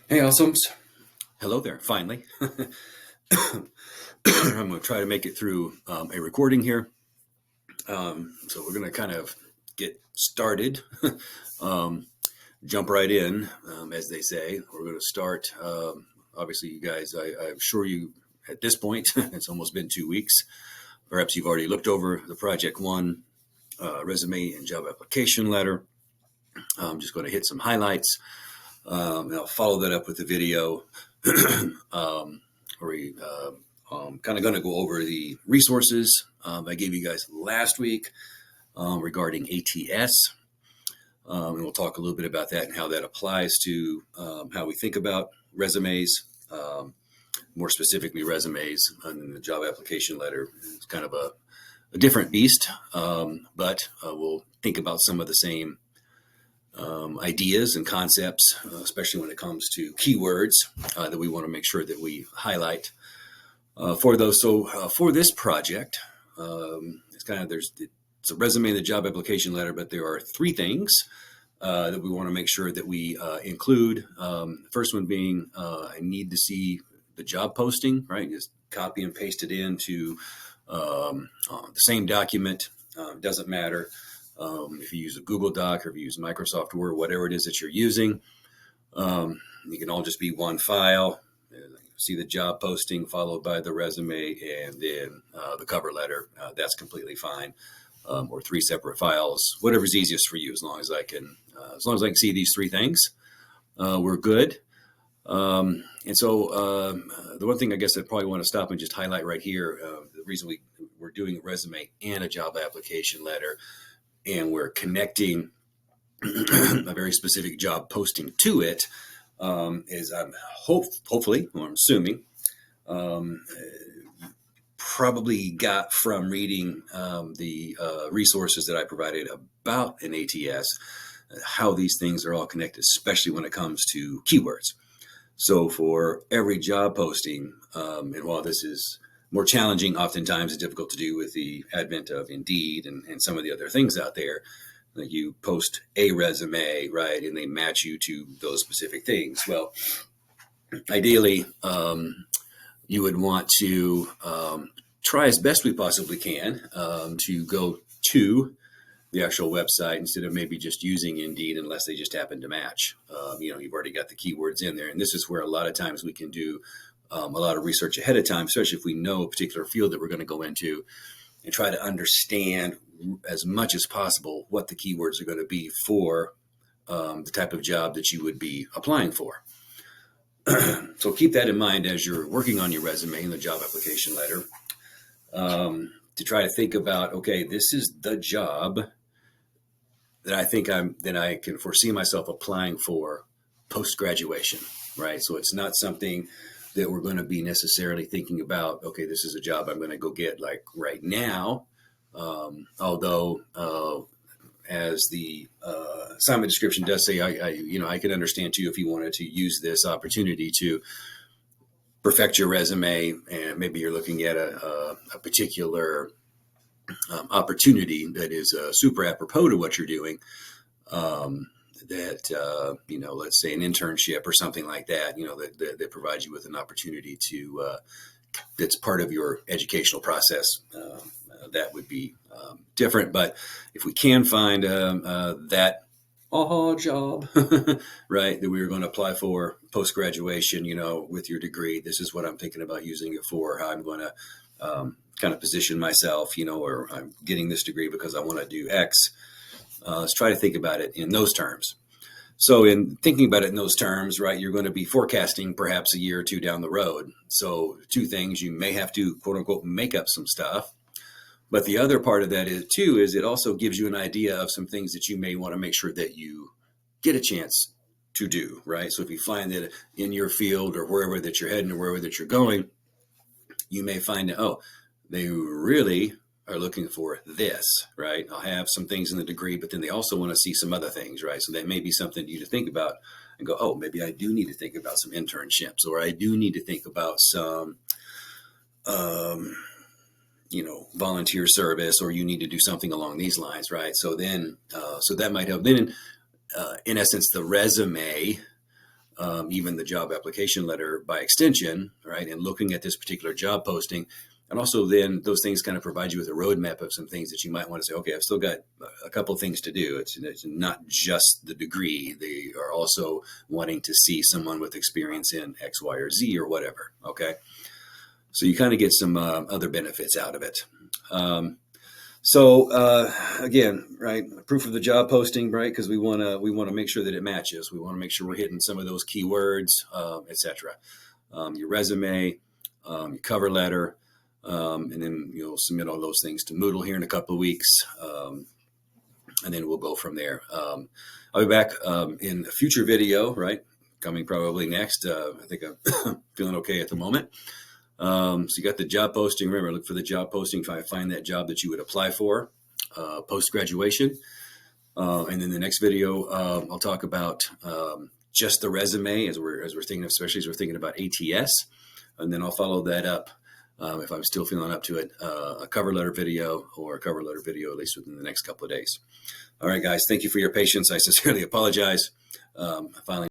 Hey, Awesomes. Hello there, finally. I'm going to try to make it through a recording here. So we're going to kind of get started, um, jump right in, as they say. We're going to start. Obviously, you guys, I'm sure you, at this point, it's almost been 2 weeks. Perhaps you've already looked over the Project One resume and job application letter. I'm just going to hit some highlights. And I'll follow that up with the video where we kind of going to go over the resources I gave you guys last week regarding ATS. And we'll talk a little bit about that and how that applies to how we think about resumes, more specifically resumes and the job application letter. It's kind of a different beast, but we'll think about some of the same ideas and concepts, especially when it comes to keywords that we want to make sure that we highlight for those. So for this project, it's kind of it's a resume and the job application letter, but there are three things that we want to make sure that we include. First one being I need to see the job posting, right? Just copy and paste it into the same document. Doesn't matter. If you use a Google Doc or if you use Microsoft Word, whatever it is that you're using, you can all just be one file. See the job posting followed by the resume and then the cover letter. That's completely fine. Or three separate files, whatever's easiest for you. As long as I can see these three things, we're good. And so the one thing I guess I probably want to stop and just highlight right here, the reason we're doing a resume and a job application letter, and we're connecting a very specific job posting to it, is I'm hopefully, or I'm assuming, probably got from reading the resources that I provided about an ATS, how these things are all connected, especially when it comes to keywords. So for every job posting, and while this is more challenging, oftentimes it's difficult to do with the advent of Indeed and some of the other things out there. Like you post a resume, right, and they match you to those specific things. Well, ideally, you would want to try as best we possibly can to go to the actual website instead of maybe just using Indeed unless they just happen to match. You've already got the keywords in there. And this is where a lot of times we can do a lot of research ahead of time, especially if we know a particular field that we're going to go into, and try to understand as much as possible what the keywords are going to be for the type of job that you would be applying for. So keep that in mind as you're working on your resume and the job application letter, to try to think about, okay, this is the job that I think I can foresee myself applying for post-graduation, right? So it's not something that we're going to be necessarily thinking about, okay, this is a job I'm going to go get like right now. Although, as the assignment description does say, I can understand too if you wanted to use this opportunity to perfect your resume, and maybe you're looking at a particular opportunity that is super apropos to what you're doing. Let's say an internship or something like that, that provides you with an opportunity to, that's part of your educational process. That would be different. But if we can find that job, right, that we were going to apply for post-graduation, with your degree, this is what I'm thinking about using it for, how I'm going to kind of position myself, or I'm getting this degree because I want to do X. Let's try to think about it in those terms. So in thinking about it in those terms, right, you're going to be forecasting perhaps a year or two down the road. So two things, you may have to, quote unquote, make up some stuff. But the other part of that is it also gives you an idea of some things that you may want to make sure that you get a chance to do, right? So if you find that in your field or wherever that you're heading or wherever that you're going, you may find that, they really are looking for this, right? I'll have some things in the degree, but then they also want to see some other things, right? So that may be something you to think about and go, maybe I do need to think about some internships, or I do need to think about some, volunteer service, or you need to do something along these lines, right? So then, so that might help. Then, in essence, the resume even the job application letter by extension, right? And looking at this particular job posting. And also then those things kind of provide you with a roadmap of some things that you might want to say, okay, I've still got a couple of things to do. It's not just the degree. They are also wanting to see someone with experience in X, Y, or Z or whatever. Okay. So you kind of get some other benefits out of it. Again, right, proof of the job posting, right? Because we want to make sure that it matches. We want to make sure we're hitting some of those keywords, etc. Your resume, your cover letter, and then you'll submit all those things to Moodle here in a couple of weeks, and then we'll go from there. I'll be back in a future video, right? Coming probably next. I think I'm feeling okay at the moment. So you got the job posting. Remember, look for the job posting. Try to find that job that you would apply for post-graduation. And then the next video, I'll talk about just the resume as we're thinking, especially as we're thinking about ATS. And then I'll follow that up, if I'm still feeling up to it, a cover letter video at least within the next couple of days. All right, guys, thank you for your patience. I sincerely apologize. Finally.